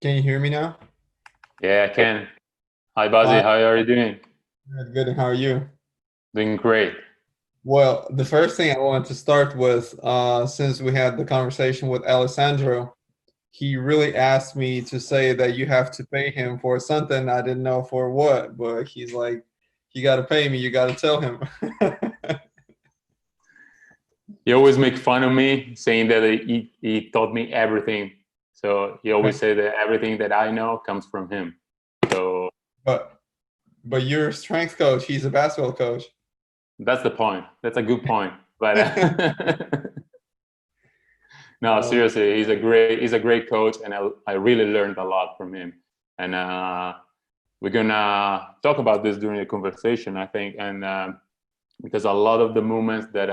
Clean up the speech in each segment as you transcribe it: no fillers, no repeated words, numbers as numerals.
Can you hear me now? Yeah, I can. Hi, Bazzi. Fine. How are you doing? Good. Good. How are you? Doing great. Well, the first thing I wanted to start with, since we had the conversation with Alessandro, he really asked me to say that you have to pay him for something. I didn't know for what, but he's like, you got to pay me. You got to tell him. He always make fun of me, saying that he taught me everything. So he always said that everything that I know comes from him. So But but you're a strength coach. He's a basketball coach. that's the point. That's a good point. But no, Um, seriously, he's a great coach, and I really learned a lot from him. And we're gonna talk about this during the conversation, I think, and because a lot of the movements that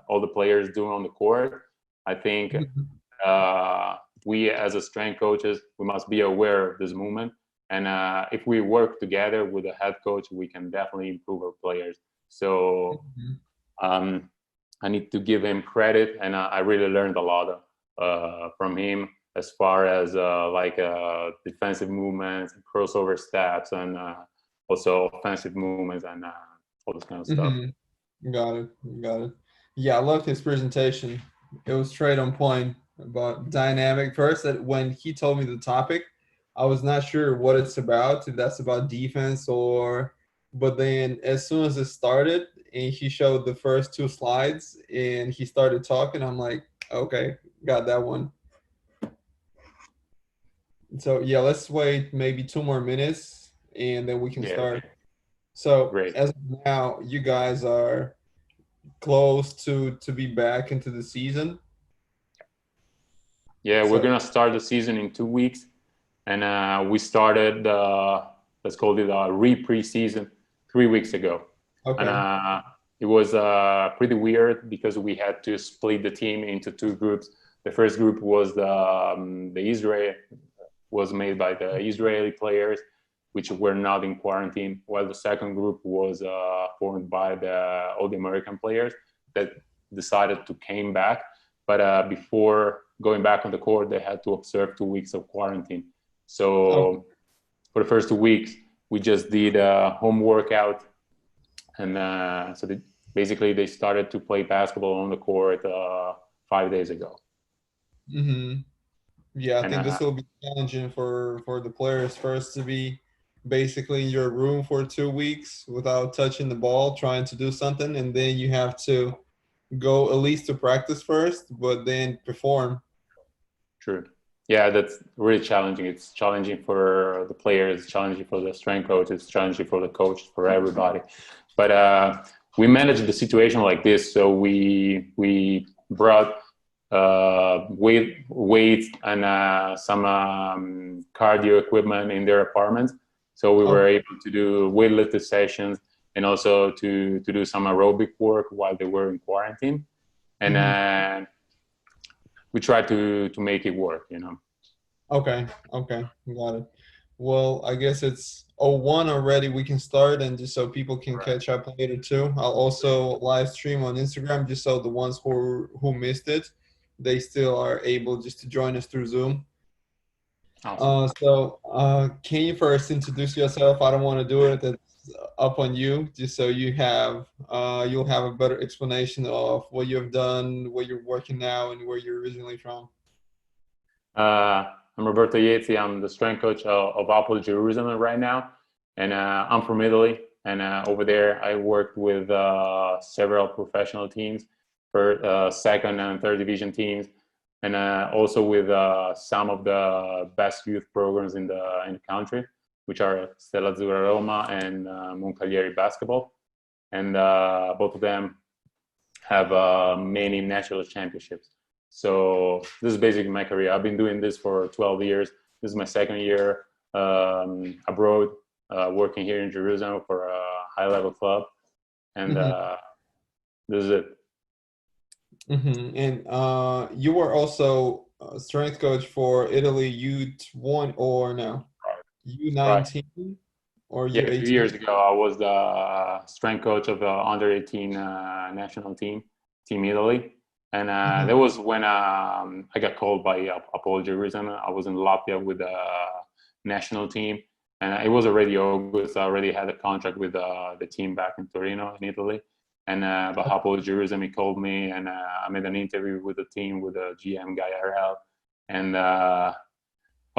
all the players do on the court, I think uh, we as a strength coaches we must be aware of this movement, and if we work together with the head coach, we can definitely improve our players. So um, I need to give him credit, and I really learned a lot from him as far as defensive movements, crossover steps, and also offensive movements and all this kind of stuff. mhm. Got it. Got it. Yeah, I loved his presentation. It was straight on point about dynamic. First, that when he told me the topic, I was not sure what it's about, if that's about defense or. But then, as soon as it started, and he showed the first two slides, and he started talking, I'm like, okay, got that one. So yeah, let's wait maybe 2 more minutes, and then we can Yeah, start. So great. as of now, you guys are close to be back into the season. Yeah, we're So gonna start the season in 2 weeks, and we started let's call it a pre-season 3 weeks ago, and okay. it was pretty weird because we had to split the team into two groups. The first group was the Israel was made by the Israeli players, which were not in quarantine, while the second group was formed by all the American players that decided to came back. But before going back on the court, they had to observe 2 weeks of quarantine. Oh, So for the first 2 weeks, we just did a home workout, and basically they started to play basketball on the court 5 days ago. hmm. Yeah, I And think this will be challenging for the players first to be basically in your room for 2 weeks without touching the ball, trying to do something, and then you have to go at least to practice first, but then perform. true. Yeah, that's really challenging. It's challenging for the players, it's challenging for the strength coach, it's challenging for the coach, for everybody. But we managed the situation like this. So we brought weights and some cardio equipment in their apartments. So we were Okay. able to do weightlifting sessions and also to do some aerobic work while they were in quarantine. And Hmm. we tried to make it work. Okay. Okay. Got it. Well, I guess it's 01 already. We can start and just so people can catch up later too. I'll also live stream on Instagram just so the ones who missed it, they still are able just to join us through Zoom. Awesome. Can you first introduce yourself? I don't want to do it. That's up on you, just so you'll have a better explanation of what you've done, where you're working now, and where you're originally from. I'm Roberto Iezzi. I'm the strength coach of Hapoel Jerusalem right now, and I'm from Italy. And over there, I worked with several professional teams, for second and third division teams, and also with some of the best youth programs in the country, which are Stella Azzurra Roma and Moncalieri Basketball, and both of them have many national championships. So this is basically my career. I've been doing this for 12 years. This is my second year abroad, working here in Jerusalem for a high-level club, and Hmm. this is it. And you were also a strength coach for Italy U1 or no Right. U19 or Yeah, 2 years U18. ago, I was the strength coach of the under 18 national team, Team Italy, And that was when I got called by Hapoel Jerusalem. I was in Latvia with the national team, and it was already August. I already had a contract with the team back in Torino, in Italy. And but Hapoel Jerusalem, he called me, and I made an interview with the team, with the GM guy RL, and I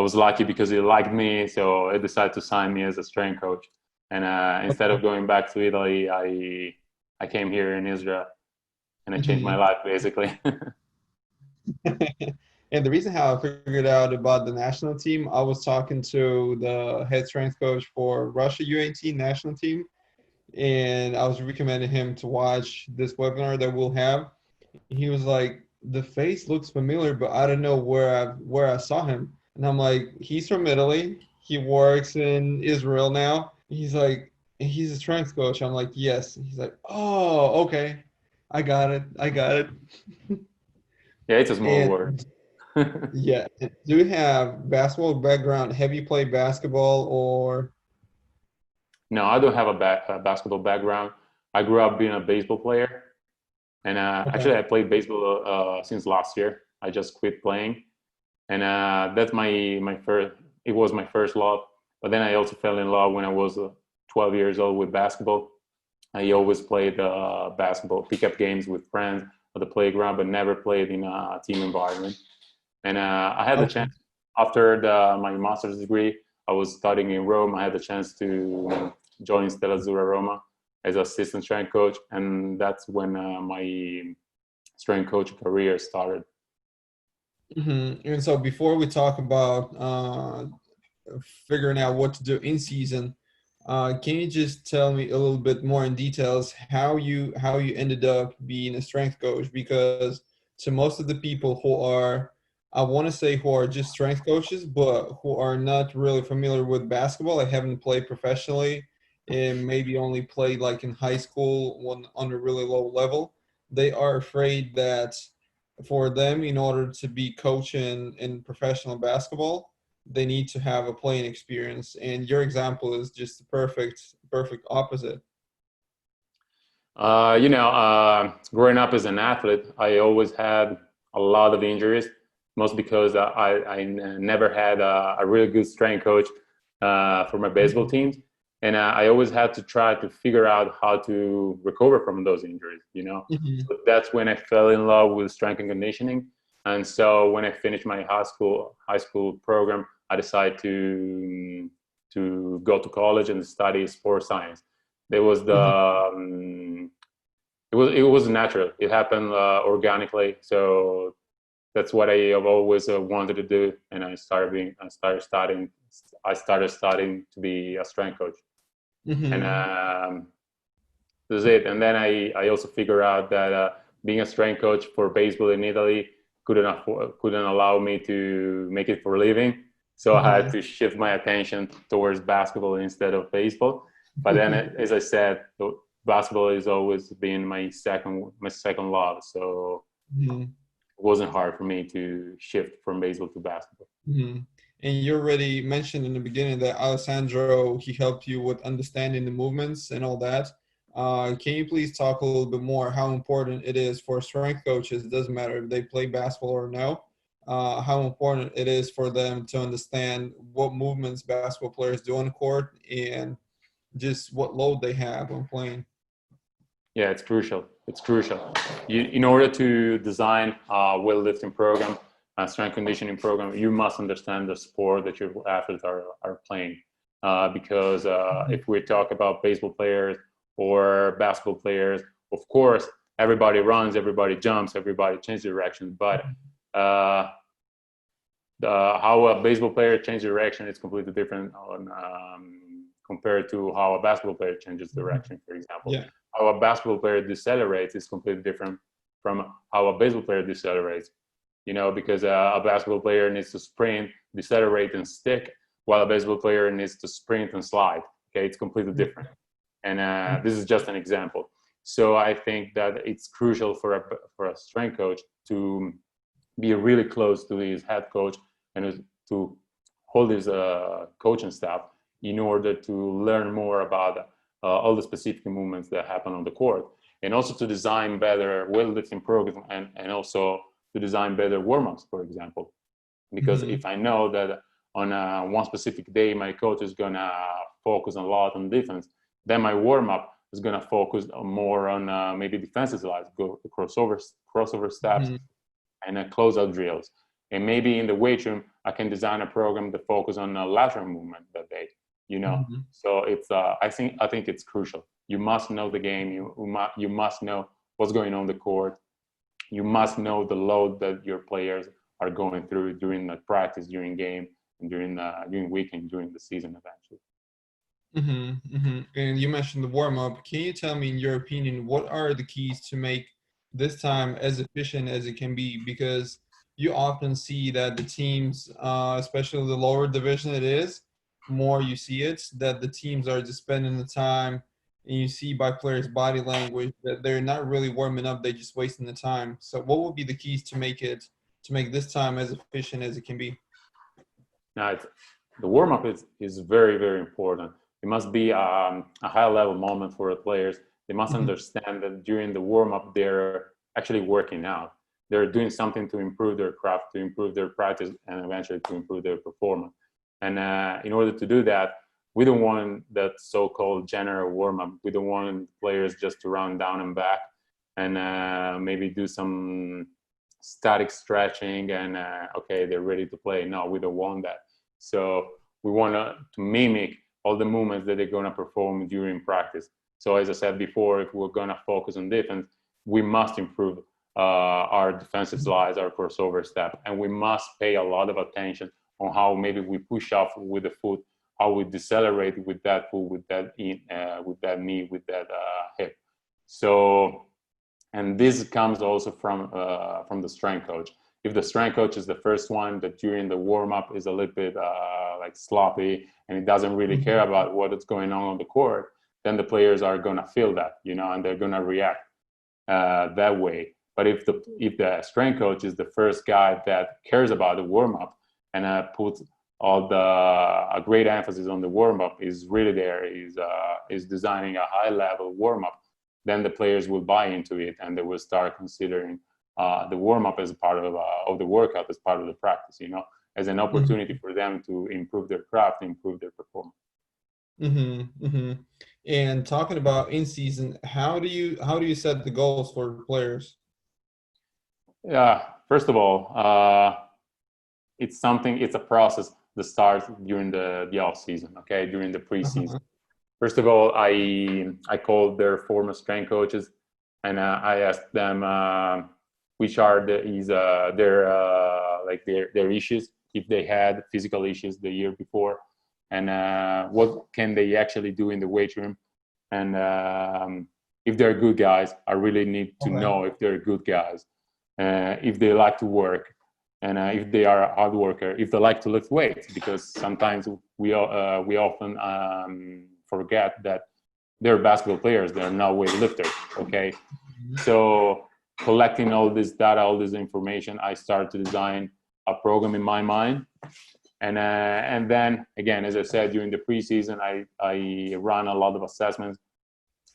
was lucky because he liked me, so he decided to sign me as a strength coach. And instead of going back to Italy, I came here in Israel, and it changed my life basically. And the reason how I figured out about the national team, I was talking to the head strength coach for Russia U18 national team, and I was recommending him to watch this webinar that we'll have. He was like, the face looks familiar, but I don't know where I saw him. And I'm like, he's from Italy. He works in Israel now. He's like, he's a strength coach. I'm like, yes. He's like, oh, okay. I got it. I got it. Yeah, it's a small world. And yeah, do you have basketball background? Have you played basketball or? No, I don't have a basketball background. I grew up being a baseball player, and actually I played baseball since last year. I just quit playing, and that's my first. It was my first love. But then I also fell in love when I was 12 years old with basketball. I always played basketball pickup games with friends at the playground, but never played in a team environment. And I had the chance after my master's degree. I was studying in Rome. I had the chance to join Stella Azzurra Roma as assistant strength coach, and that's when my strength coach career started. And so before we talk about figuring out what to do in season, can you just tell me a little bit more in details how you ended up being a strength coach? Because to most of the people who are, I want to say, who are just strength coaches, but who are not really familiar with basketball, I haven't played professionally, and maybe only played like in high school on a really low level, they are afraid that for them, in order to be coaching in professional basketball, they need to have a playing experience. And your example is just the perfect opposite. Growing up as an athlete, I always had a lot of injuries, most because I never had a really good strength coach for my baseball teams. And I always had to try to figure out how to recover from those injuries, So that's when I fell in love with strength and conditioning. And so when I finished my high school program, I decided to go to college and study sports science. It was it was natural. It happened organically. So that's what I have always wanted to do. And I started studying to be a strength coach. And that's it. And then I also figured out that being a strength coach for baseball in Italy couldn't allow me to make it for a living. So I had to shift my attention towards basketball instead of baseball. But then, as I said, basketball has always been my second love. So it wasn't hard for me to shift from baseball to basketball. And you already mentioned in the beginning that Alessandro, he helped you with understanding the movements and all that. Can you please talk a little bit more how important it is for strength coaches, it doesn't matter if they play basketball or no, how important it is for them to understand what movements basketball players do on the court and just what load they have when playing? Yeah, it's crucial. It's crucial. In order to design a weightlifting program, a strength conditioning program, you must understand the sport that your athletes are playing. Because if we talk about baseball players or basketball players, of course, everybody runs, everybody jumps, everybody changes direction. But how a baseball player changes direction is completely different compared to how a basketball player changes direction, for example. Yeah. How a basketball player decelerates is completely different from how a baseball player decelerates. Because a basketball player needs to sprint, decelerate, and stick, while a baseball player needs to sprint and slide. Okay, it's completely different. And this is just an example. So I think that it's crucial for a strength coach to be really close to his head coach and to hold his coaching staff in order to learn more about all the specific movements that happen on the court. and also to design better weightlifting programs, and also to design better warm-ups, for example. Because if I know that on one specific day my coach is gonna focus a lot on defense, then my warm-up is gonna focus more on maybe defensive slides, go crossover steps, and closeout drills. And maybe in the weight room, I can design a program that focus on lateral movement that day. So it's I think it's crucial. You must know the game. You must know what's going on the court. You must know the load that your players are going through during the practice, during game, and during weekend, during the season eventually. And you mentioned the warm-up. Can you tell me, in your opinion, what are the keys to make this time as efficient as it can be? Because you often see that the teams, especially the lower division it is, more you see it, that the teams are just spending the time, and you see by players' body language that they're not really warming up, they're just wasting the time. So what would be the keys to make this time as efficient as it can be? Now, the warm-up is very, very important. It must be a high-level moment for the players. They must understand that during the warm-up, they're actually working out. They're doing something to improve their craft, to improve their practice, and eventually to improve their performance. And in order to do that, we don't want that so-called general warm-up. We don't want players just to run down and back and maybe do some static stretching and okay, they're ready to play. No, we don't want that. So we want to mimic all the movements that they're going to perform during practice. So as I said before, if we're going to focus on defense, we must improve our defensive slides, our crossover step, and we must pay a lot of attention on how maybe we push off with the foot, how we decelerate with that foot, with that knee, with that hip. So, and this comes also from the strength coach. If the strength coach is the first one that during the warm-up is a little bit like sloppy and he doesn't really care about what is going on the court, then the players are going to feel that, and they're going to react that way. But if the strength coach is the first guy that cares about the warm-up and puts all a great emphasis on the warm-up, is really there, is designing a high-level warm-up, then the players will buy into it and they will start considering the warm-up as a part of the workout, as part of the practice, as an opportunity for them to improve their craft, improve their performance. And talking about in season, how do you set the goals for players? Yeah, first of all, it's a process that starts during the off season, okay, during the preseason. First of all, I called their former strength coaches and I asked them which are their issues, if they had physical issues the year before, and what can they actually do in the weight room, and if they're good guys. I really need to know if they're good guys, if they like to work, and if they are a hard worker, if they like to lift weights, because sometimes we often forget that they're basketball players, they're not weightlifters, okay? So collecting all this data, all this information, I start to design a program in my mind. And then, again, as I said, during the preseason, I run a lot of assessments,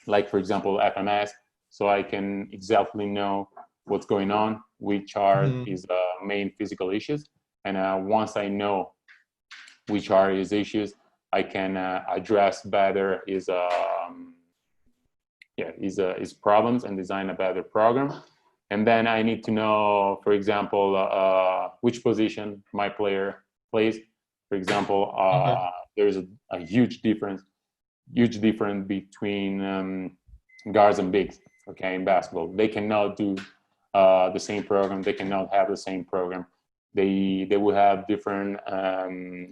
like, for example, FMS, so I can exactly know what's going on, which are his main physical issues. And once I know which are his issues, I can address better his problems and design a better program. And then I need to know, for example, which position my player plays. For example, there's a huge difference between guards and bigs, okay, in basketball. They cannot do the same program. They cannot have the same program. They will have different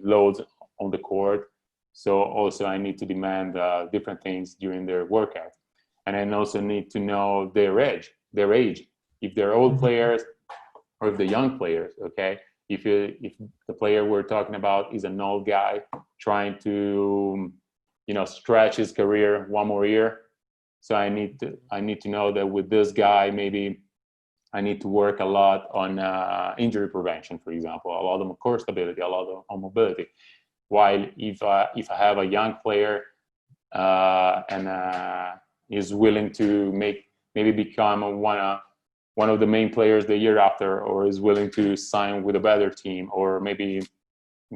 loads on the court. So also I need to demand different things during their workout. And I also need to know their age, if they're old players or if they're young players, okay? If the player we're talking about is an old guy trying to, stretch his career one more year, so I need to know that with this guy, maybe I need to work a lot on injury prevention, for example, a lot of core stability, a lot of mobility. While if I have a young player and is willing to make maybe become one of the main players the year after, or is willing to sign with a better team, or maybe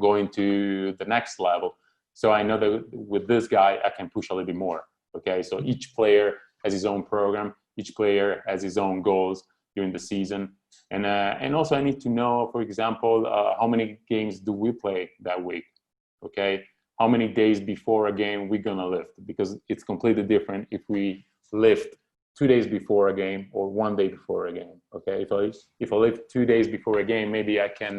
going to the next level. So I know that with this guy, I can push a little bit more. Okay, so each player has his own program. Each player has his own goals during the season. And also I need to know, for example, how many games do we play that week? Okay, how many days before a game we're gonna lift? Because it's completely different if we lift 2 days before a game or 1 day before a game. Okay, if I lift 2 days before a game, maybe I can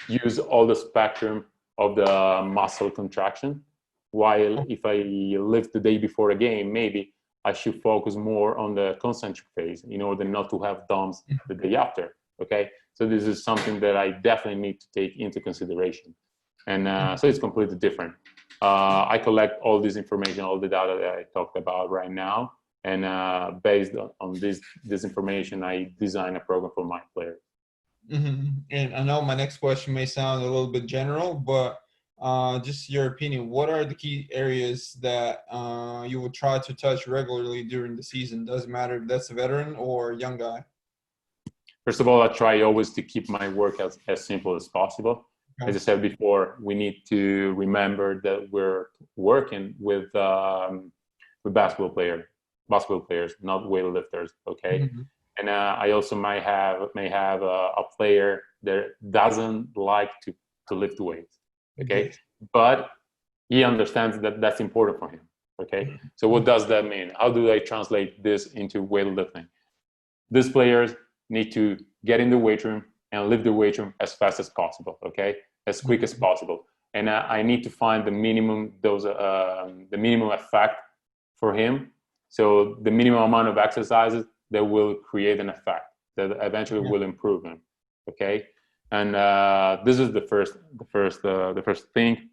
use all the spectrum of the muscle contraction. While if I lift the day before a game, maybe I should focus more on the concentric phase in order not to have DOMs the day after. Okay, so this is something that I definitely need to take into consideration. And so it's completely different. I collect all this information, all the data that I talked about right now, and based on this information, I design a program for my players. And I know my next question may sound a little bit general, but just your opinion, what are the key areas that you would try to touch regularly during the season? Doesn't matter if that's a veteran or a young guy. First of all, I try always to keep my workouts as simple as possible. Okay. As I said before, we need to remember that we're working with basketball players, not weightlifters. Okay. Mm-hmm. And I also may have a player that doesn't like to lift weights. Okay, but he understands that that's important for him. Okay, so what does that mean? How do I translate this into weightlifting? These players need to get in the weight room and lift the weight room as fast as possible. Okay, as quick as possible. And I need to find the minimum the minimum effect for him. So the minimum amount of exercises that will create an effect that eventually will improve him. Okay, and this is the first thing.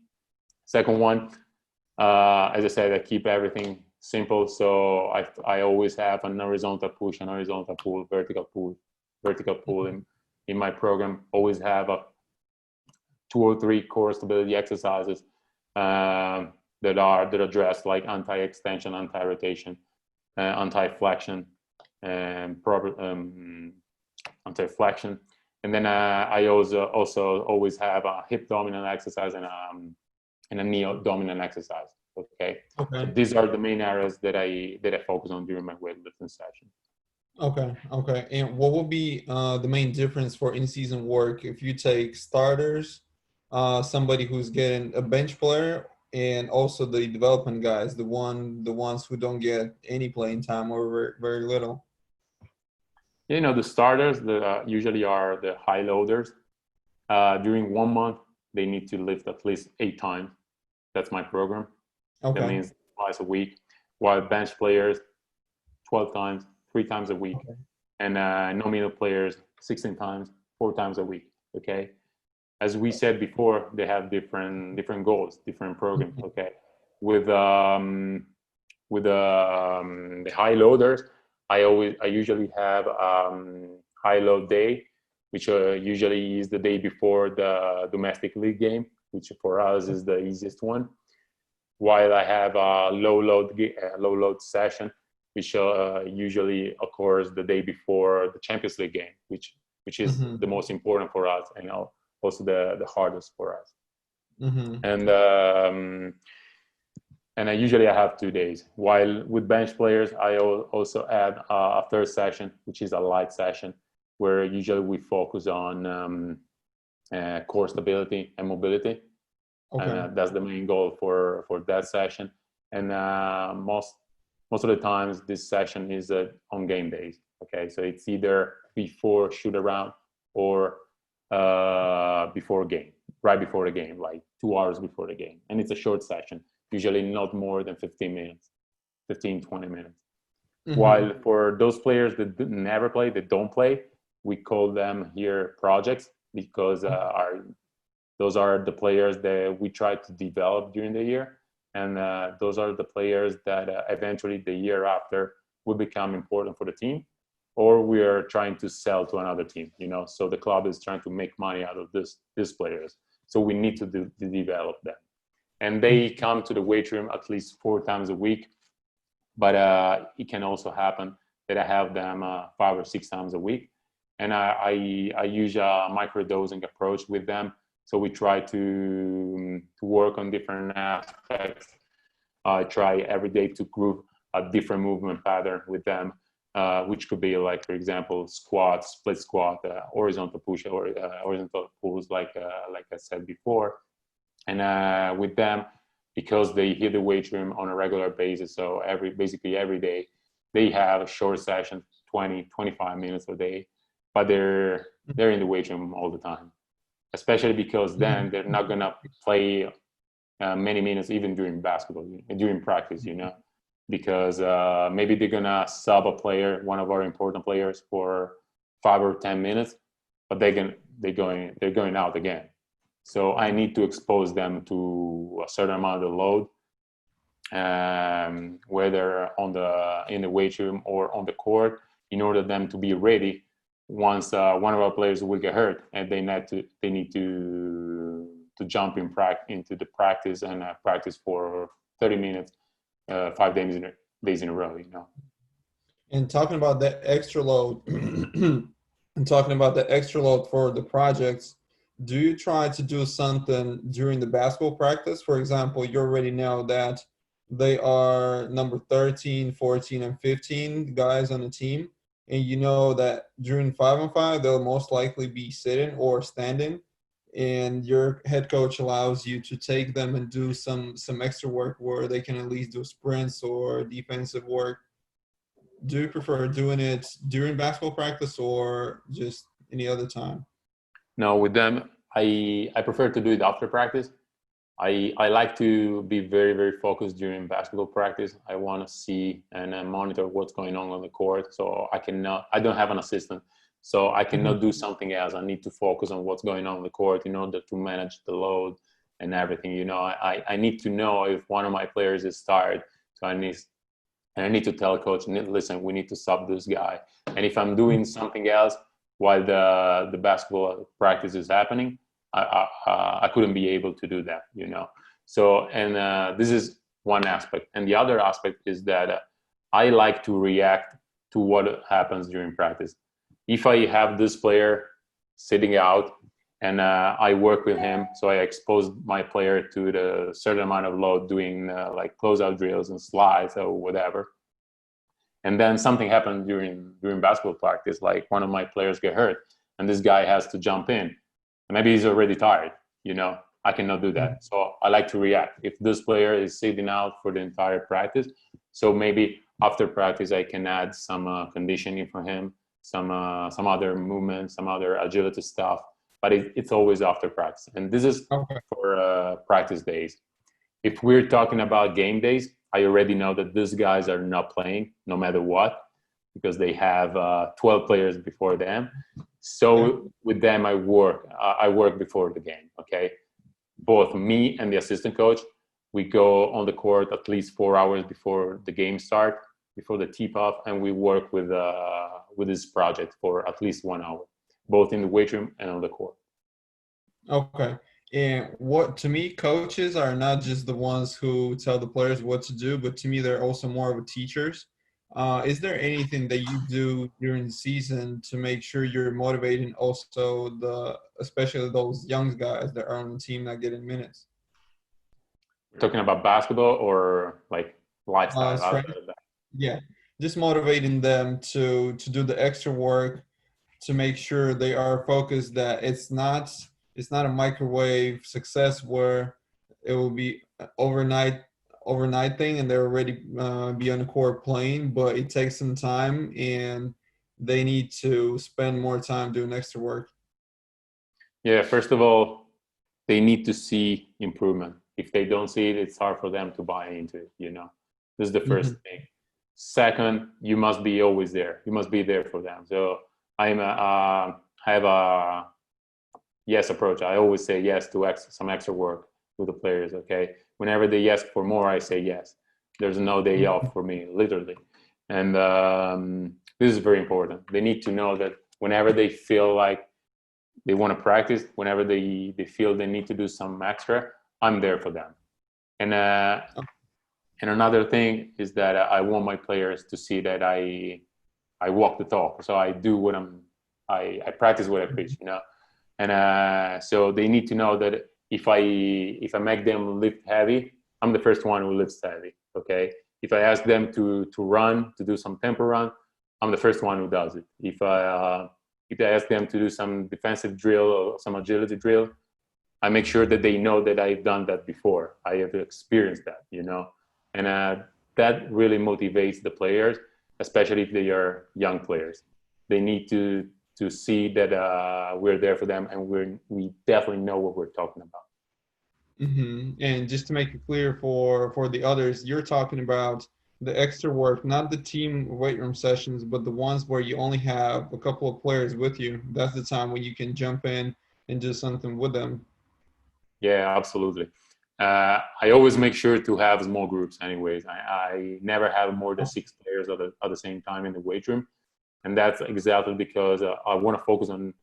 Second one, as I said, I keep everything simple. So I always have an horizontal push, an horizontal pull, vertical pull in my program. Always have 2 or 3 core stability exercises that address like anti-extension, anti-rotation, anti-flexion, and anti-flexion. And then I also always have a hip dominant exercise and a knee dominant exercise. Okay. So these are the main areas that I focus on during my weightlifting session. Okay. And what will be the main difference for in-season work if you take starters, somebody who's getting a bench player, and also the development guys, the ones who don't get any playing time or very, very little? You know, the starters that usually are the high loaders. During 1 month, they need to lift at least 8 times. That's my program. Okay. That means twice a week. While bench players, 12 times, 3 times a week. Okay. And nominal players, 16 times, 4 times a week. Okay. As we said before, they have different goals, different programs. Okay. With the high loaders, I usually have high load day, which usually is the day before the domestic league game, which for us is the easiest one. While I have a low load session, which usually occurs the day before the Champions League game, which is the most important for us and also the hardest for us. And I usually have 2 days. While with bench players, I also add a third session, which is a light session, where usually we focus on core stability and mobility. Okay. And that's the main goal for that session. And most of the times, this session is on game days. Okay, so it's either before shoot around or before game, right before the game, like 2 hours before the game. And it's a short session, usually not more than 20 minutes. While for those players that never play, that don't play, we call them here projects, because those are the players that we try to develop during the year. And those are the players that eventually the year after will become important for the team, or we are trying to sell to another team, you know, so the club is trying to make money out of these players. So we need to develop them. And they come to the weight room at least 4 times a week but it can also happen that I have them 5 or 6 times a week, and I use a microdosing approach with them. So we try to work on different aspects. I try every day to group a different movement pattern with them, which could be like, for example, squat, split squat, horizontal push, or horizontal pulls, like I said before. And with them, because they hit the weight room on a regular basis, so basically every day, they have a short session, 20, 25 minutes a day, but they're in the weight room all the time, especially because then they're not gonna play many minutes even during basketball, during practice, because maybe they're gonna sub a player, one of our important players, for 5 or 10 minutes, but they're going out again. So I need to expose them to a certain amount of load, whether in the weight room or on the court, in order for them to be ready once one of our players will get hurt, and they need to jump into the practice and practice for 30 minutes, 5 days in a row. And talking about that extra load, and talking about the extra load for the projects, do you try to do something during the basketball practice? For example, you already know that they are number 13, 14, and 15 guys on the team, and you know that during 5-on-5, they'll most likely be sitting or standing, and your head coach allows you to take them and do some extra work where they can at least do sprints or defensive work. Do you prefer doing it during basketball practice or just any other time? No, with them, I prefer to do it after practice. I like to be very, very focused during basketball practice. I want to see and monitor what's going on the court. So I don't have an assistant, so I cannot do something else. I need to focus on what's going on the court in order to manage the load and everything. I need to know if one of my players is tired. So I need to tell coach, listen, we need to sub this guy. And if I'm doing something else while the basketball practice is happening, I couldn't be able to do that, So, and this is one aspect. And the other aspect is that I like to react to what happens during practice. If I have this player sitting out and I work with him, so I expose my player to the certain amount of load doing like closeout drills and slides or whatever. And then something happened during basketball practice, like one of my players get hurt and this guy has to jump in. Maybe he's already tired, I cannot do that. So I like to react. If this player is sitting out for the entire practice, so maybe after practice I can add some conditioning for him, some other movement, some other agility stuff, but it's always after practice. And this is for practice days. If we're talking about game days, I already know that these guys are not playing no matter what, because they have 12 players before them. So with them, I work before the game, okay? Both me and the assistant coach, we go on the court at least 4 hours before the game start, before the tip-off, and we work with this project for at least 1 hour, both in the weight room and on the court. Okay. And to me, coaches are not just the ones who tell the players what to do, but to me, they're also more of a teachers. Is there anything that you do during the season to make sure you're motivating also especially those young guys that are on the team not getting minutes? Talking about basketball or like lifestyle? Yeah, just motivating them to do the extra work to make sure they are focused, that it's not a microwave success where it will be overnight thing and they're already be on the court playing, but it takes some time and they need to spend more time doing extra work. Yeah, first of all, they need to see improvement. If they don't see it, it's hard for them to buy into it, This is the first thing. Second, you must be always there. You must be there for them. So I have a yes approach. I always say yes to some extra work with the players, okay? Whenever they ask for more, I say yes. There's no day off for me, literally. And this is very important. They need to know that whenever they feel like they want to practice, whenever they feel they need to do some extra, I'm there for them. And And another thing is that I want my players to see that I walk the talk. So I do what I practice what I preach, you know. And so they need to know that if I make them lift heavy, I'm the first one who lifts heavy. Okay. If I ask them to run, to do some tempo run, I'm the first one who does it. If I ask them to do some defensive drill or some agility drill, I make sure that they know that I've done that before. I have experienced that, you know, and that really motivates the players, especially if they are young players. They need to see that we're there for them, and we definitely know what we're talking about. And just to make it clear for the others, you're talking about the extra work, not the team weight room sessions, but the ones where you only have a couple of players with you. That's the time when you can jump in and do something with them. Yeah, absolutely. I always make sure to have small groups anyways. I never have more than 6 players at the same time in the weight room. And that's exactly because I want to focus on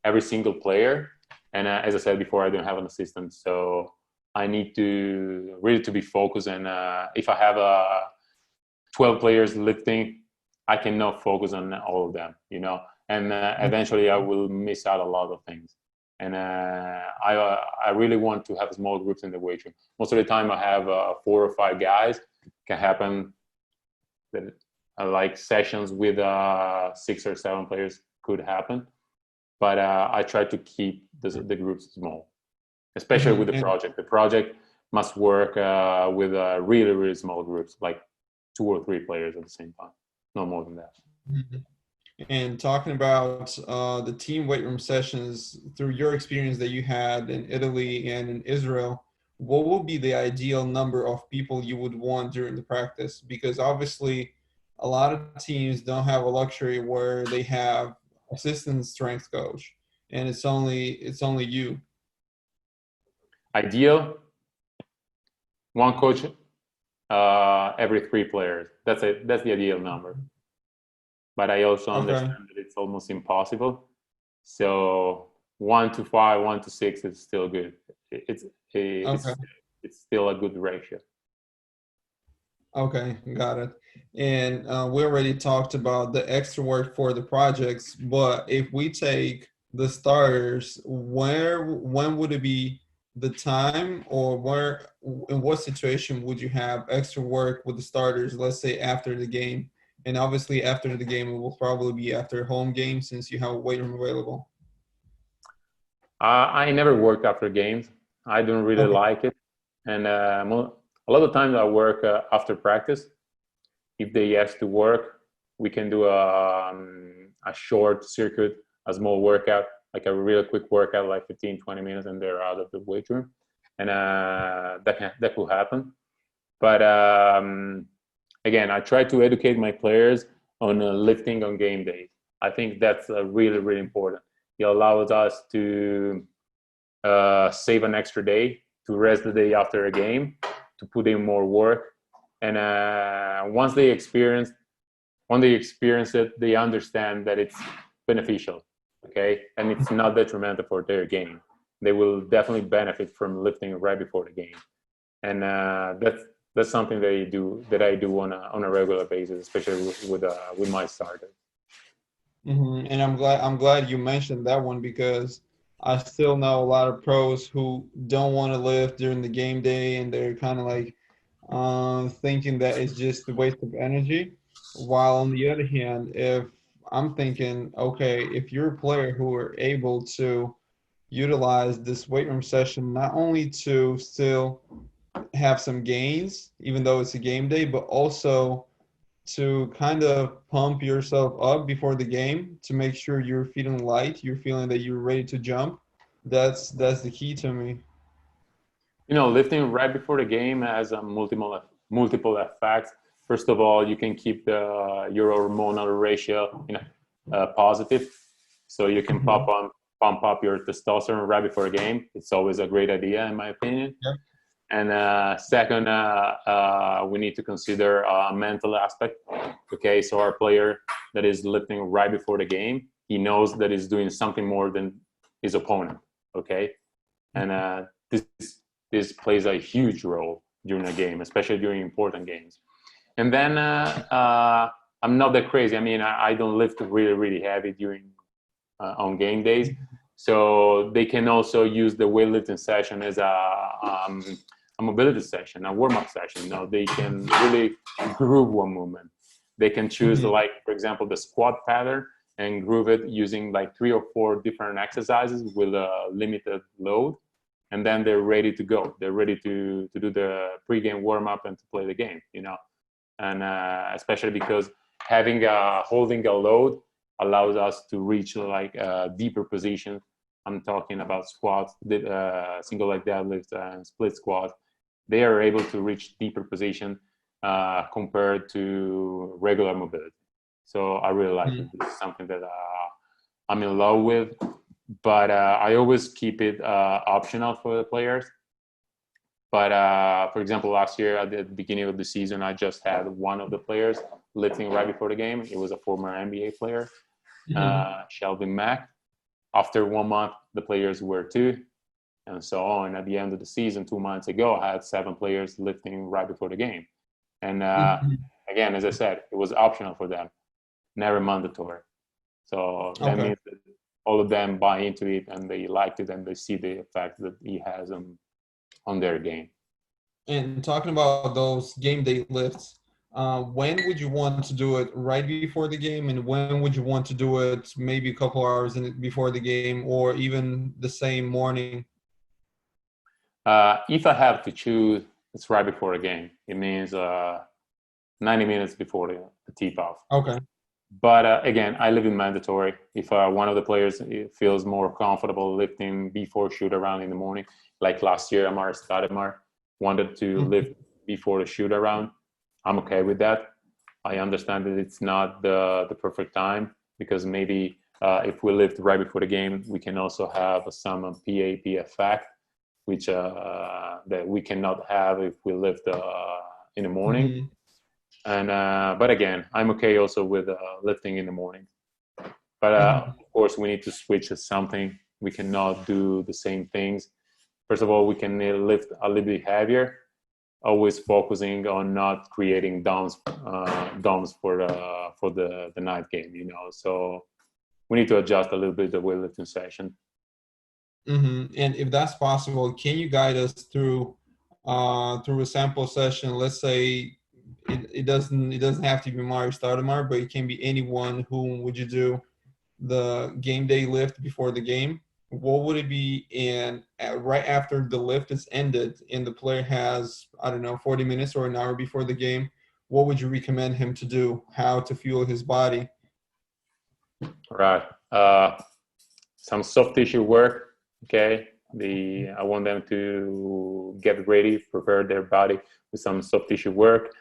every single player. And as I said before, I don't have an assistant. So I need to really to be focused. And if I have 12 players lifting, I cannot focus on all of them, you know. And eventually I will miss out a lot of things. And I really want to have small groups in the weight room. Most of the time I have 4 or 5 guys. It can happen that like sessions with 6 or 7 players could happen. But I try to keep the groups small, especially with the project. The project must work with really, really small groups, like 2 or 3 players at the same time, no more than that. And talking about the team weight room sessions, through your experience that you had in Italy and in Israel, what would be the ideal number of people you would want during the practice? Because obviously, a lot of teams don't have a luxury where they have assistant strength coach, and it's only you. Ideal, 1 coach every 3 players. That's it. That's the ideal number. But I also understand that it's almost impossible. So 1 to 5, 1 to 6 is still good. It's still a good ratio. Okay, got it. And we already talked about the extra work for the projects, but if we take the starters, when would it be the time, or where in what situation would you have extra work with the starters, let's say after the game? And obviously after the game, it will probably be after home game since you have a weight room available. I never worked after games. I don't really like it. And a lot of times I work after practice. If they ask to work, we can do a short circuit, a small workout, like a real quick workout, like 15, 20 minutes, and they're out of the weight room. And that will happen. But again, I try to educate my players on lifting on game days. I think that's really, really important. It allows us to save an extra day, to rest the day after a game, to put in more work. And once they experience it, they understand that it's beneficial, okay? And it's not detrimental for their game. They will definitely benefit from lifting right before the game. And that's something that I do on a regular basis, especially with my starters. And I'm glad you mentioned that one, because I still know a lot of pros who don't want to lift during the game day, and they're kind of like thinking that it's just a waste of energy. While on the other hand, if I'm thinking, okay, if you're a player who are able to utilize this weight room session not only to still have some gains, even though it's a game day, but also to kind of pump yourself up before the game to make sure you're feeling light, you're feeling that you're ready to jump. That's the key to me. You know, lifting right before the game has a multiple effects. First of all, you can keep your hormonal ratio positive, so you can pump up your testosterone right before a game. It's always a great idea, in my opinion. Yep. And second, we need to consider a mental aspect. Okay, so our player that is lifting right before the game, he knows that he's doing something more than his opponent. Okay, and this plays a huge role. during a game, especially during important games. And then I'm not that crazy. I mean, I don't lift really, really heavy during on game days. So they can also use the weightlifting session as a mobility session, a warm-up session. You know, they can really groove one movement. They can choose, like, for example, the squat pattern and groove it using like 3 or 4 different exercises with a limited load. And then they're ready to go. They're ready to do the pre-game warm-up and to play the game, you know. And especially because holding a load allows us to reach like deeper positions. I'm talking about squats, single leg deadlift, and split squat. They are able to reach deeper position compared to regular mobility. So I really like it. This is something that I'm in love with, but I always keep it optional for the players. But for example, last year at the beginning of the season, I just had one of the players lifting right before the game. It was a former NBA player, Shelvin Mack. After 1 month, the players were 2, and so on. At the end of the season, 2 months ago, I had 7 players lifting right before the game. And again, as I said, it was optional for them, never mandatory. So that means that all of them buy into it and they liked it and they see the effect that he has on their game. And talking about those game day lifts, when would you want to do it right before the game, and when would you want to do it maybe a couple hours before the game, or even the same morning? If I have to choose, it's right before a game. It means 90 minutes before the tip-off. Okay. But again, I live in mandatory. If one of the players feels more comfortable lifting before shoot around in the morning, like last year, Amar Stademar wanted to lift before the shoot around, I'm okay with that. I understand that it's not the perfect time, because maybe if we lift right before the game, we can also have some PAP effect, which that we cannot have if we lift in the morning. And but again, I'm okay also with lifting in the morning. But of course, we need to switch to something. We cannot do the same things. First of all, we can lift a little bit heavier, always focusing on not creating DOMs for the night game, you know. So we need to adjust a little bit the weightlifting session. And if that's possible, can you guide us through a sample session? Let's say it doesn't have to be Mario Stoudemire, but it can be anyone. Whom would you do the game day lift before the game? What would it be? And right after the lift is ended and the player has, I don't know, 40 minutes or an hour before the game, what would you recommend him to do? How to fuel his body? Right. Some soft tissue work. Okay. I want them to get ready, prepare their body with some soft tissue work.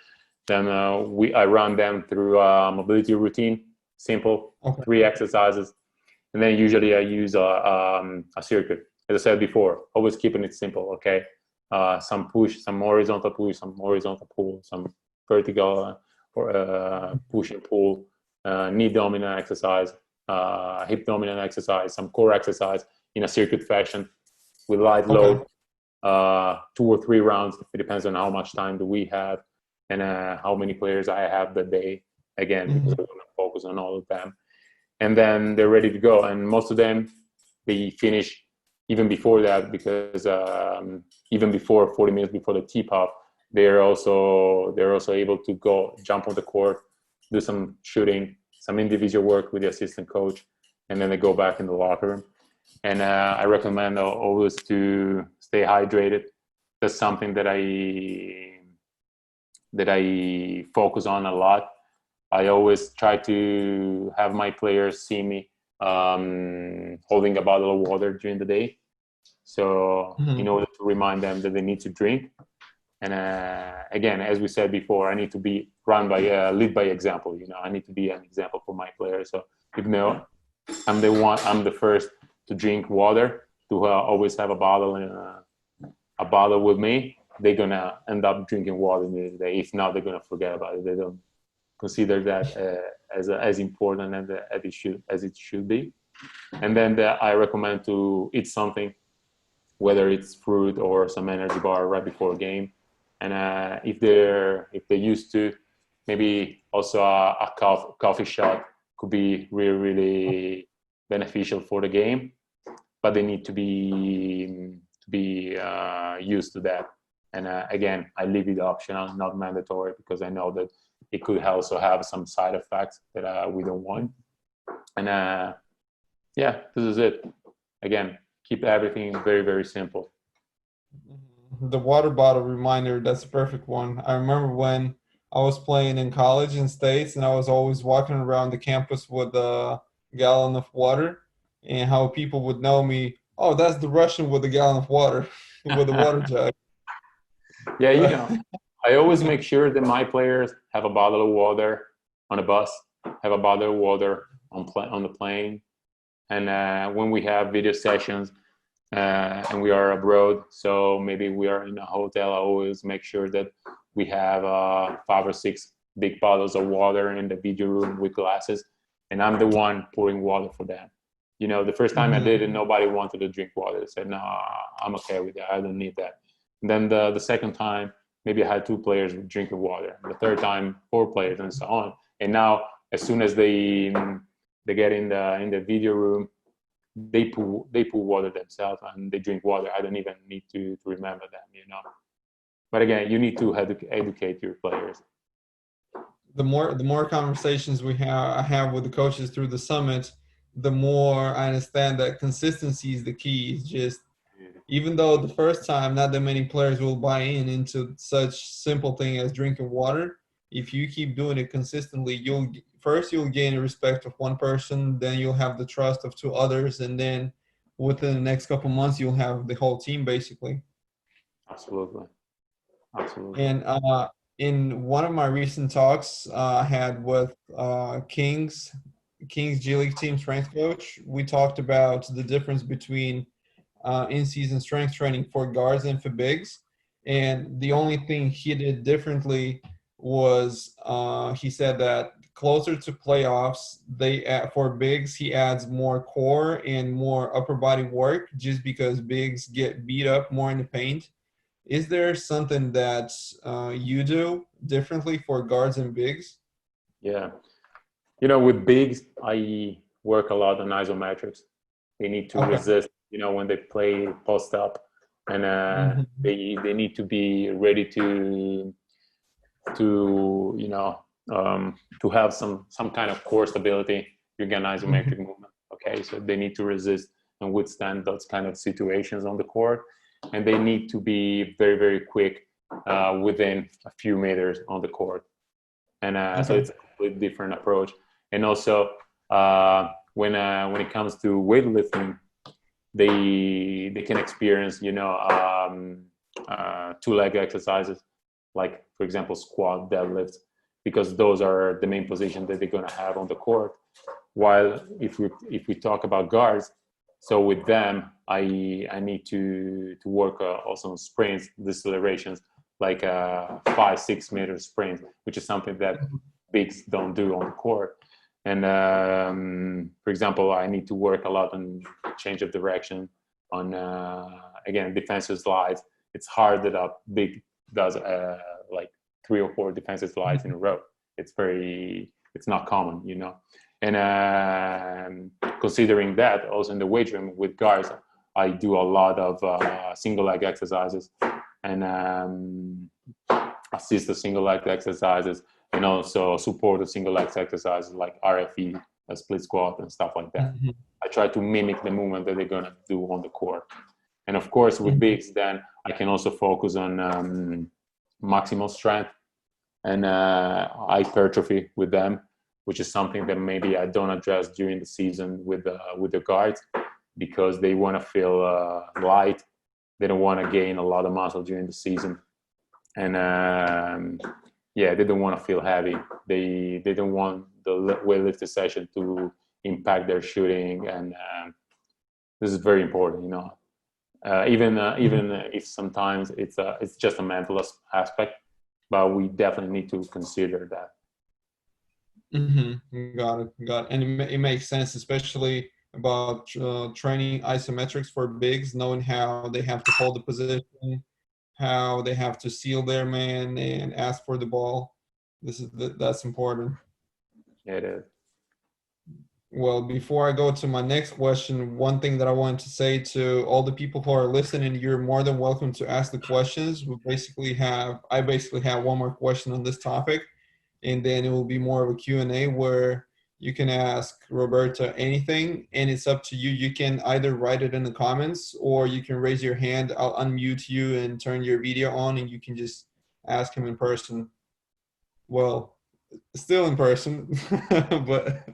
Then I run them through a mobility routine, simple, 3 exercises. And then usually I use a circuit. As I said before, always keeping it simple, okay? Some push, some horizontal push, some horizontal pull, some vertical push and pull, knee dominant exercise, hip dominant exercise, some core exercise in a circuit fashion with light load, 2 or 3 rounds. It depends on how much time do we have and how many players I have that day. Again, because I'm going to focus on all of them. And then they're ready to go. And most of them, they finish even before that, because even before 40 minutes before the tip-off, they're also able to go jump on the court, do some shooting, some individual work with the assistant coach, and then they go back in the locker room. And I recommend always to stay hydrated. That's something that I focus on a lot. I always try to have my players see me holding a bottle of water during the day. So in order to remind them that they need to drink. And again, as we said before, I need to be lead by example. You know, I need to be an example for my players. So even though I'm the first to drink water, to always have a bottle with me, they're gonna end up drinking water in the day. If not, they're gonna forget about it. They don't consider that as important as it should be. And then I recommend to eat something, whether it's fruit or some energy bar right before a game. And if they're used to, maybe also a coffee shot could be really, really beneficial for the game, but they need to be used to that. And again, I leave it optional, not mandatory, because I know that it could also have some side effects that we don't want. And yeah, this is it. Again, keep everything very, very simple. The water bottle reminder, that's a perfect one. I remember when I was playing in college in States and I was always walking around the campus with a gallon of water, and how people would know me, oh, that's the Russian with a gallon of water, with a water jug. Yeah, I always make sure that my players have a bottle of water on a bus, have a bottle of water on the plane. And when we have video sessions and we are abroad, so maybe we are in a hotel, I always make sure that we have 5 or 6 big bottles of water in the video room with glasses, and I'm the one pouring water for them. The first time I did it, nobody wanted to drink water. They said, no, I'm okay with that. I don't need that. And then the second time, maybe I had 2 players drinking water. The third time, 4 players, and so on. And now, as soon as they get in the video room, they pour water themselves and they drink water. I don't even need to remember them. But again, you need to educate your players. The more conversations I have with the coaches through the summit, the more I understand that consistency is the key. It's just, even though the first time not that many players will buy into such simple thing as drinking water, if you keep doing it consistently, you'll gain the respect of one person, then you'll have the trust of 2 others, and then within the next couple months, you'll have the whole team basically. Absolutely. And in one of my recent talks I had with King's G League team strength coach, we talked about the difference between in-season strength training for guards and for bigs. And the only thing he did differently was he said that closer to playoffs, for bigs, he adds more core and more upper body work, just because bigs get beat up more in the paint. Is there something that you do differently for guards and bigs? Yeah. With bigs, I work a lot on isometrics. They need to resist, when they play post up, and they need to be ready to have some kind of core stability during isometric movement. Okay, so they need to resist and withstand those kind of situations on the court, and they need to be very, very quick within a few meters on the court. And so it's a completely different approach. And also when it comes to weightlifting, they can experience 2-leg exercises, like for example squat, deadlift, because those are the main positions that they're going to have on the court. While if we talk about guards, so with them I need to work also on sprints, decelerations, like 5-6 meter sprints, which is something that bigs don't do on the court. And for example, I need to work a lot on change of direction, on again defensive slides. It's hard that a big does like 3 or 4 defensive slides in a row. It's not common, And considering that, also in the weight room with guards, I do a lot of single leg exercises and assist the single leg exercises, and also support the single leg exercises like RFE, a split squat, and stuff like that. I try to mimic the movement that they're gonna do on the court. And of course, with bigs, then I can also focus on maximal strength and hypertrophy with them, which is something that maybe I don't address during the season with the guards, because they want to feel light. They don't want to gain a lot of muscle during the season, and they don't want to feel heavy. They don't want the weightlifting session to impact their shooting, and this is very important. Even if sometimes it's just a mental aspect, but we definitely need to consider that. Got it. And it makes sense, especially about training isometrics for bigs, knowing how they have to hold the position, how they have to seal their man and ask for the ball. That's important. Yeah, it is. Well, before I go to my next question, one thing that I wanted to say to all the people who are listening, you're more than welcome to ask the questions. I basically have one more question on this topic, and then it will be more of a Q&A where you can ask Roberta anything, and it's up to you. You can either write it in the comments or you can raise your hand. I'll unmute you and turn your video on, and you can just ask him in person. Well, still in person, but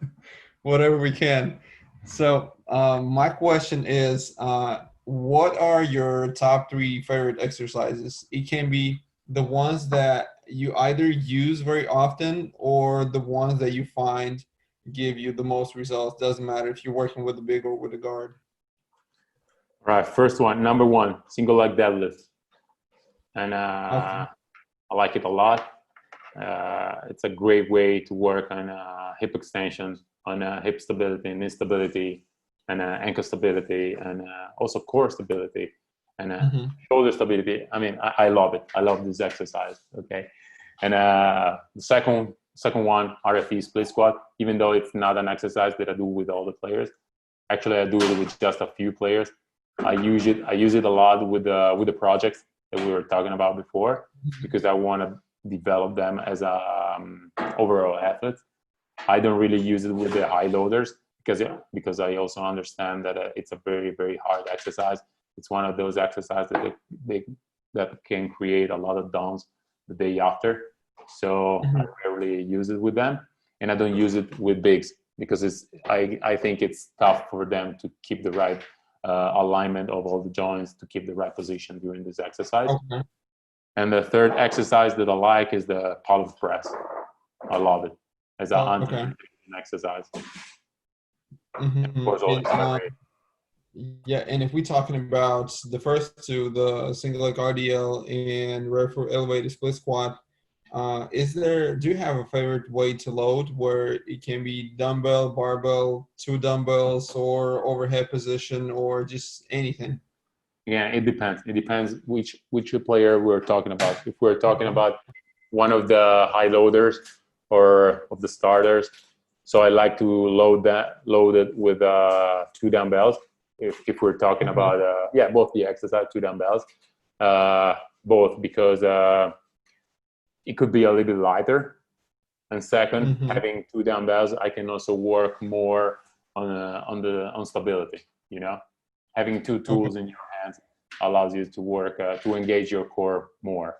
whatever we can. So my question is, what are your top 3 favorite exercises? It can be the ones that you either use very often or the ones that you find give you the most results. Doesn't matter if you're working with a big or with a guard. All right, first one, number 1, single leg deadlift. And Okay. I like it a lot. It's a great way to work on hip extensions, on hip stability and instability, and ankle stability, and also core stability, and shoulder stability. I mean, I love it. I love this exercise. Okay, and the second one, RFE split squat. Even though it's not an exercise that I do with all the players, actually I do it with just a few players. I use it a lot with the projects that we were talking about before, because I want to develop them as a overall athlete. I don't really use it with the high loaders because I also understand that it's a very, very hard exercise. It's one of those exercises that can create a lot of downs the day after. So I rarely use it with them, and I don't use it with bigs because I think it's tough for them to keep the right alignment of all the joints, to keep the right position during this exercise. Okay. And the third exercise that I like is the polyp press. I love it as an exercise. And of course, all the Decelerate. Yeah, and if we're talking about the first 2, the single leg RDL and rear elevated split squat, do you have a favorite way to load where it can be dumbbell, barbell, 2 dumbbells, or overhead position, or just anything? Yeah, it depends. It depends which player we're talking about. If we're talking about one of the high loaders or of the starters, so I like to load it with 2 dumbbells. If we're talking about both the exercise, 2 dumbbells, both because it could be a little bit lighter, and second, having 2 dumbbells, I can also work more on stability. You know, having 2 tools in your hands allows you to work to engage your core more.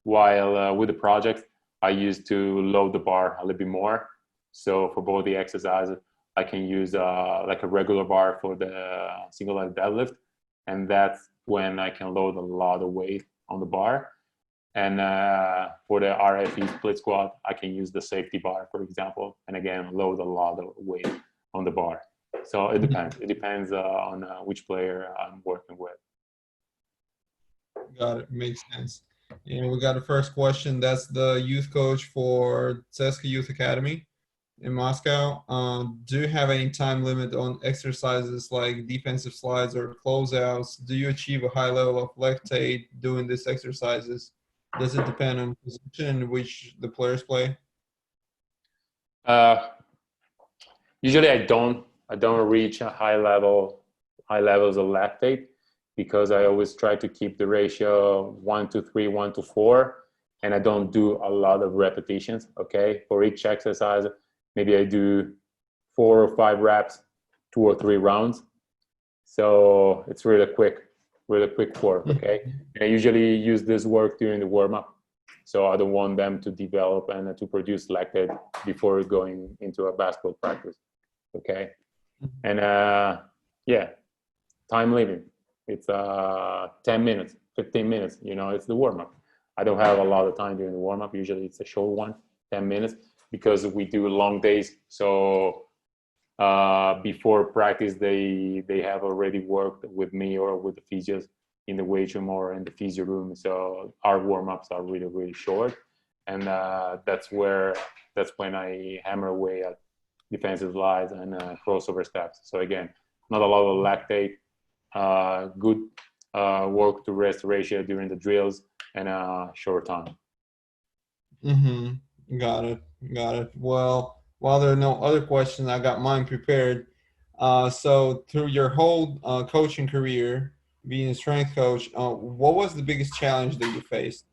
While with the project, I used to load the bar a little bit more. So for both the exercises, I can use like a regular bar for the single leg deadlift, and that's when I can load a lot of weight on the bar. And for the RFE split squat, I can use the safety bar, for example, and again load a lot of weight on the bar. So it depends. It depends on which player I'm working with. Got it. Makes sense. And we got a first question. That's the youth coach for Cesky Youth Academy in Moscow. Do you have any time limit on exercises like defensive slides or closeouts? Do you achieve a high level of lactate doing these exercises? Does it depend on position in which the players play? Usually, I don't reach a high levels of lactate, because I always try to keep the ratio 1-3, 1-4, and I don't do a lot of repetitions. Okay, for each exercise, maybe I do 4 or 5 reps, 2 or 3 rounds. So it's really quick work. Okay, and I usually use this work during the warm up, so I don't want them to develop and to produce lactate before going into a basketball practice. Okay, and time limit. It's 10 minutes, 15 minutes. You know, it's the warm up. I don't have a lot of time during the warm up. Usually it's a short one, 10 minutes, because we do long days. So before practice, they have already worked with me or with the physios in the weight room or in the physio room. So our warm ups are really, really short, and that's when I hammer away at defensive slides and crossover steps. So again, not a lot of lactate. Good work to rest ratio during the drills and short time. Mm-hmm. Got it. Got it. Well, while there are no other questions, I got mine prepared. So through your whole coaching career, being a strength coach, what was the biggest challenge that you faced?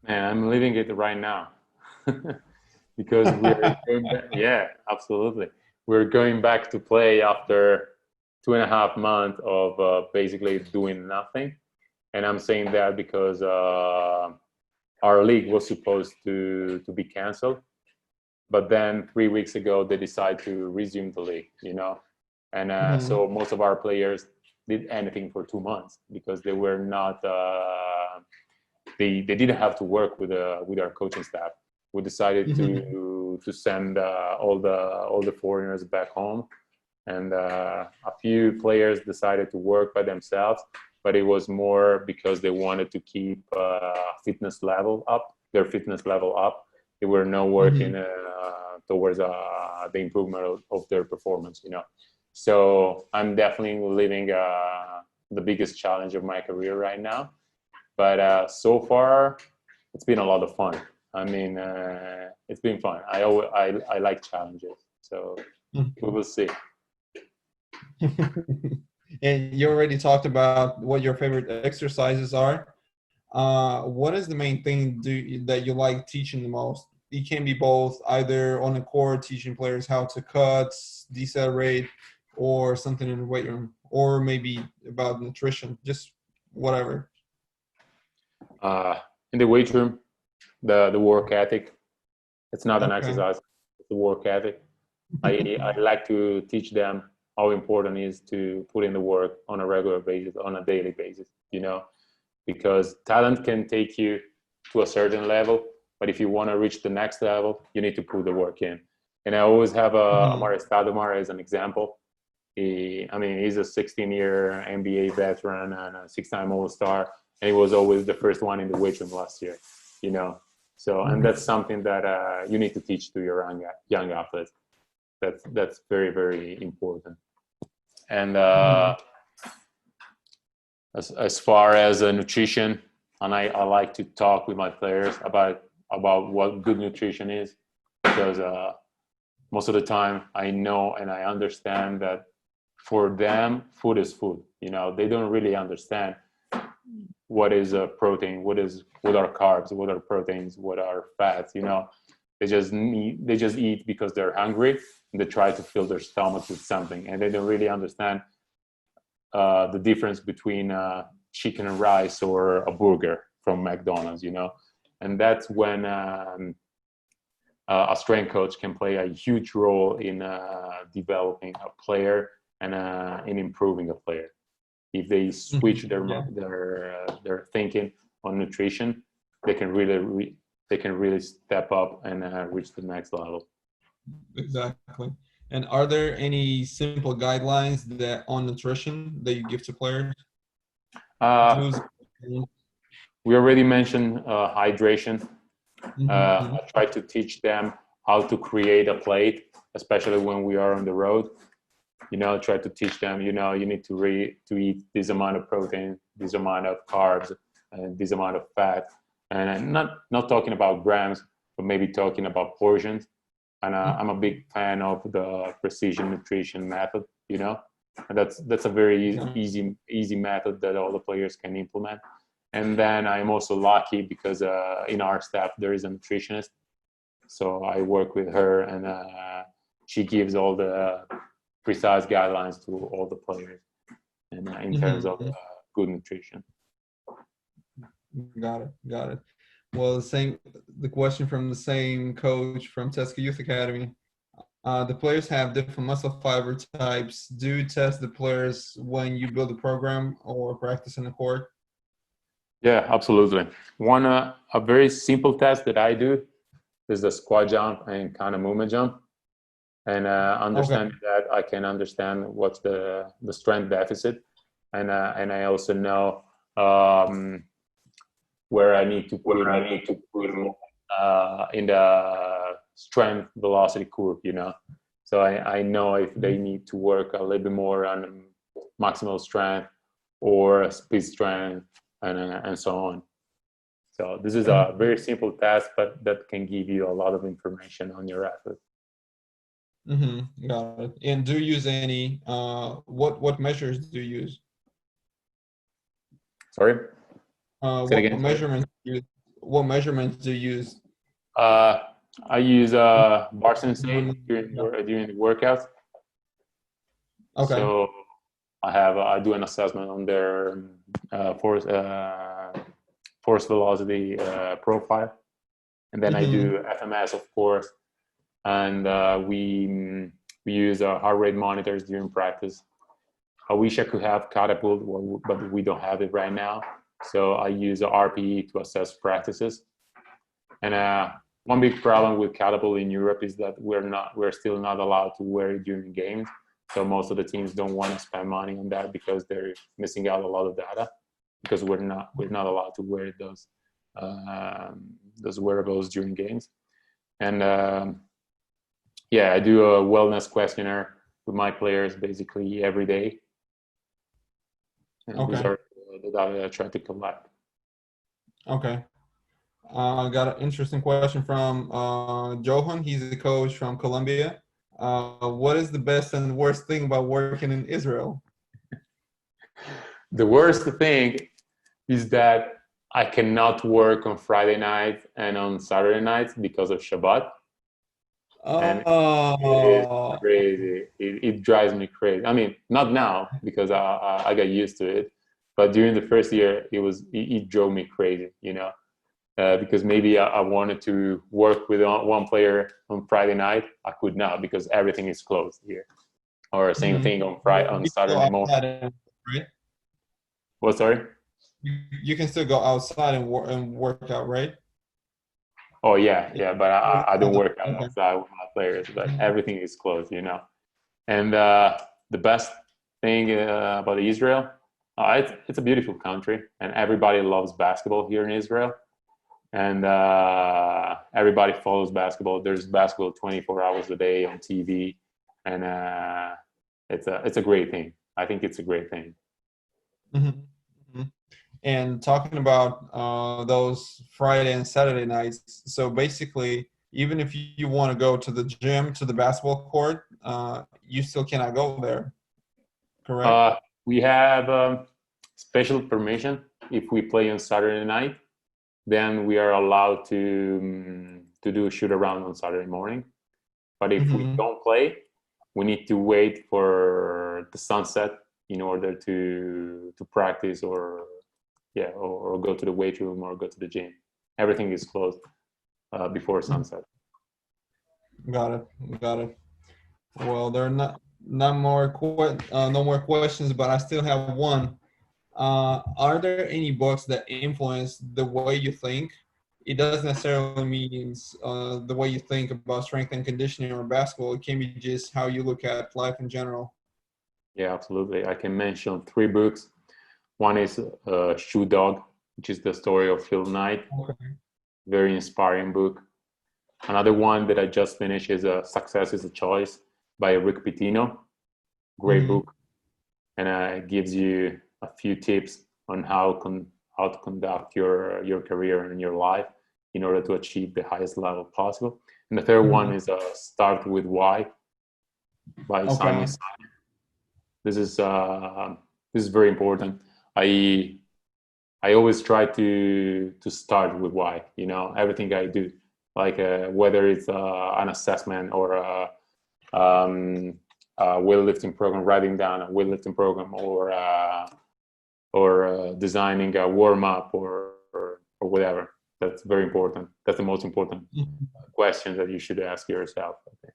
Man, I'm living it right now. Because we're going back, yeah, absolutely. We're going back to play after 2.5 months of basically doing nothing. And I'm saying that because our league was supposed to be canceled, but then 3 weeks ago they decided to resume the league, and Mm-hmm. so most of our players did anything for 2 months because they were not they didn't have to work with our coaching staff. We decided Mm-hmm. to send all the foreigners back home, and a few players decided to work by themselves, but it was more because they wanted to keep their fitness level up. They were not working Mm-hmm. towards the improvement of their performance. So I'm definitely living the biggest challenge of my career right now. But so far, it's been a lot of fun. I mean, it's been fun. I like challenges, so we will see. And you already talked about what your favorite exercises are. What is the main thing that you like teaching the most? It can be both, either on the court, teaching players how to cut, decelerate, or something in the weight room, or maybe about nutrition, just whatever. Uh, in the weight room, the work ethic. It's not an Okay. exercise. It's a work ethic. I like to teach them how important it is to put in the work on a regular basis, on a daily basis, because talent can take you to a certain level, but if you want to reach the next level, you need to put the work in. And I always have Mhm. Amare Stoudemire as an example. He's a 16-year NBA veteran and a six-time All-Star, and he was always the first one in the weight room last year, you know. So, and that's something that you need to teach to your young athletes. That's very, very important. And Mhm. as far as nutrition, and I like to talk with my players about what good nutrition is, because most of the time I know and I understand that for them food is food. They don't really understand what is a protein, what are carbs, what are proteins, what are fats. They just eat because they're hungry, and they try to fill their stomach with something, and they don't really understand the difference between chicken and rice or a burger from McDonald's. And that's when a strength coach can play a huge role in developing a player and in improving a player. If they switch Yeah, their thinking on nutrition, they can really step up and reach the next level. exactly. And are there any simple guidelines that on nutrition that you give to players? Uh, Do's. we already mentioned hydration. Mm-hmm. I try to teach them how to create a plate, especially when we are on the road. Try to teach them, you need to eat this amount of protein, this amount of carbs, and this amount of fat. And I'm not talking about grams, but maybe talking about portions. And I'm a big fan of the precision nutrition method, and that's a very easy method that all the players can implement. And then I'm also lucky because in our staff there is a nutritionist, so I work with her, and she gives all the precise guidelines to all the players, and in terms of Mm-hmm. good nutrition. Got it. Got it. Well, the question from the same coach from Cesky Youth Academy. The players have different muscle fiber types. Do you test the players when you build a program or practice in the court? Yeah, absolutely. One a very simple test that I do is the squat jump and kind of movement jump, and Okay. understanding that I can understand what's the strength deficit, and I also know where I need to put more in the strength velocity curve. So I know if they need to work a little bit more on maximal strength or speed strength, and so on. So this is a very simple task, but that can give you a lot of information on your athlete. Got it. And do you use any, what measures do you use? Sorry? Say it What again, sorry. measurements do you, what measurements do you use? I use bar sensei during Yeah. the workouts. Okay. So I do an assessment on their force velocity profile, and then I do FMS, of course, and we use heart rate monitors during practice. I wish I could have Catapult, but we don't have it right now. So I use RPE to assess practices. And one big problem with Catapult in Europe is that we're still not allowed to wear it during games. So most of the teams don't want to spend money on that because they're missing out a lot of data, because we're not allowed to wear those wearables during games. And I do a wellness questionnaire with my players basically every day. And these are the data I try to collect. Okay. I got an interesting question from Johan. He's a coach from Colombia. What is the best and worst thing about working in Israel? The worst thing is that I cannot work on Friday night and on Saturday nights because of Shabbat. And it's crazy. It drives me crazy. I mean, not now because I got used to it, but during the first year, it drove me crazy, because maybe I wanted to work with one player on Friday night. I could not because everything is closed here. Or same thing on Saturday morning. Right? What, sorry? You can still go outside and work out, right? Oh yeah, but I don't work outside with my players, but everything is closed, And the best thing about Israel, it's a beautiful country, and everybody loves basketball here in Israel, and everybody follows basketball. There's basketball 24 hours a day on TV, and it's a great thing. I think it's a great thing. And talking about those Friday and Saturday nights, so basically, even if you want to go to the gym, to the basketball court, you still cannot go there, correct? We have special permission. If we play on Saturday night, then we are allowed to do a shoot around on Saturday morning. But if we don't play, we need to wait for the sunset in order to practice or go to the weight room or go to the gym. Everything is closed before sunset. Got it. Well, there are no more questions, but I still have one. Are there any books that influence the way you think? It doesn't necessarily mean the way you think about strength and conditioning or basketball. It can be just how you look at life in general. Yeah, absolutely. I can mention 3 books. One is Shoe Dog, which is the story of Phil Knight. Okay. Very inspiring book. Another one that I just finished is Success is a Choice by Rick Pitino. Great book. And it gives you a few tips on how to conduct your career and your life in order to achieve the highest level possible. And the third one is Start with Why by Simon Sinek. This is very important. I always try to start with why, everything I do, like whether it's an assessment or a weightlifting program, writing down a weightlifting program, or designing a warm up or whatever. That's very important. That's the most important question that you should ask yourself, I think.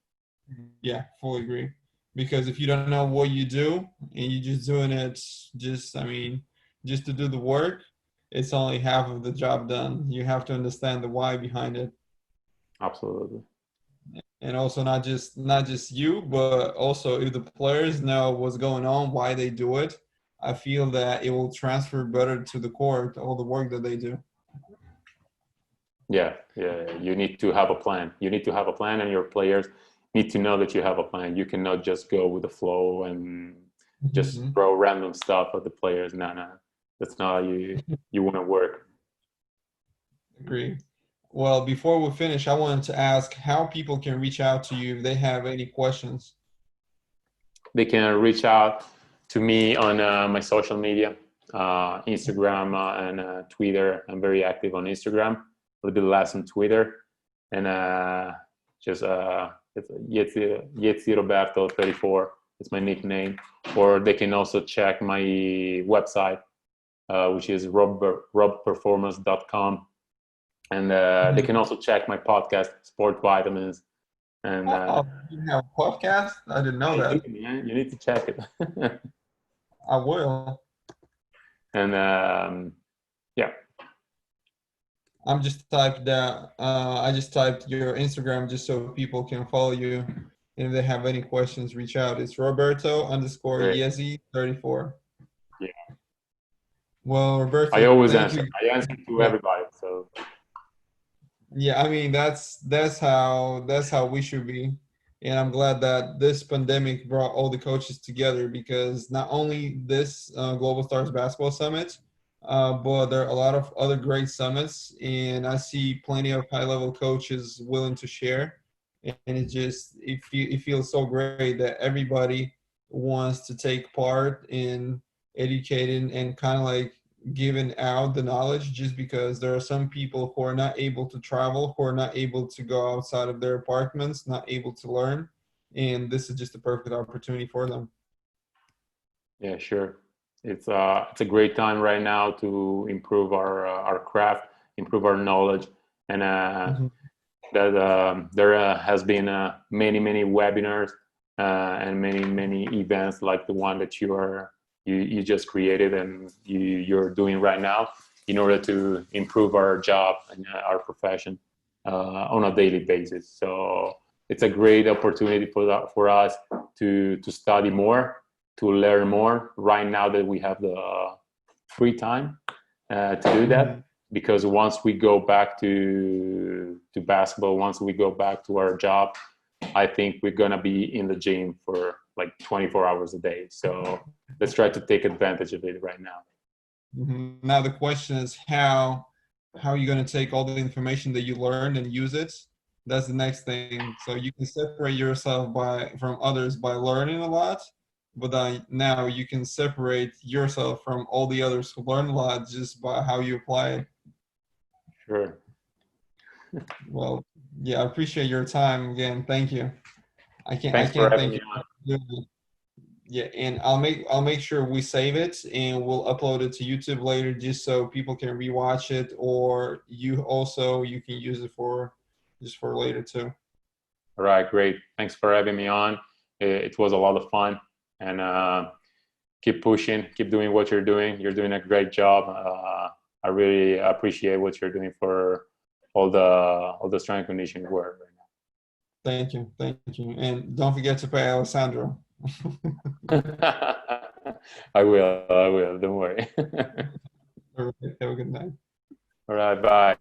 Yeah, fully agree. Because if you don't know what you do and you're just doing it just to do the work, it's only half of the job done. You have to understand the why behind it. Absolutely. And also not just you, but also if the players know what's going on, why they do it, I feel that it will transfer better to the court, all the work that they do. Yeah. You need to have a plan. And your players need to know that you have a plan. You cannot just go with the flow and just Mhm. throw random stuff at the players. No, no, that's not how you want to work. Agree. Well, before we finish, I wanted to ask how people can reach out to you if they have any questions. They can reach out to me on my social media, Instagram and Twitter. I'm very active on Instagram, a little bit less on Twitter, and just it's Iezzi Roberto 34. It's my nickname. Or they can also check my website, which is robperformance.com, and they can also check my podcast, Sport Vitamins. And Oh, you have a podcast? I didn't know I do, that. man. You need to check it. I will. And yeah, I'm just typed that. I just typed your Instagram just so people can follow you. And if they have any questions, reach out. It's Roberto underscore great. Iezzi 34. Yeah, Well, I Roberto, always thank answer. you. I answer to Yeah. everybody. So Yeah, I mean that's how we should be. And I'm glad that this pandemic brought all the coaches together because not only this Global Stars Basketball Summit, but there are a lot of other great summits, and I see plenty of high-level coaches willing to share. And it feels so great that everybody wants to take part in educating and kind of like giving out the knowledge, just because there are some people who are not able to travel, who are not able to go outside of their apartments, not able to learn, and this is just a perfect opportunity for them. yeah, sure. It's a great time right now to improve our craft, improve our knowledge, and Mhm. that there has been many webinars and many events like the one that you just created and you're doing right now in order to improve our job and our profession on a daily basis. So it's a great opportunity for us to study more, to learn more right now that we have the free time to do that. Mhm. Because once we go back to basketball, once we go back to our job, I think we're gonna be in the gym for like 24 hours a day. So let's try to take advantage of it right now. Mhm. Now the question is how are you going to take all the information that you learned and use it? That's the next thing. So you can separate yourself by from others by learning a lot, but then now you can separate yourself from all the others who learn a lot just by how you apply it. Sure. Well, yeah, I appreciate your time again. Thank you. I Thanks for can't having thank me you. on. Yeah, and I'll make sure we save it and we'll upload it to YouTube later just so people can rewatch it, or you can use it for just for later too. All right, great. Thanks for having me on. It was a lot of fun, and keep pushing, keep doing what you're doing. You're doing a great job. I really appreciate what you're doing for all the strength and conditioning work right Thank you, and don't forget to pay Alessandro. now. I will. I will. Don't worry. All right, have a good night. All right. Bye.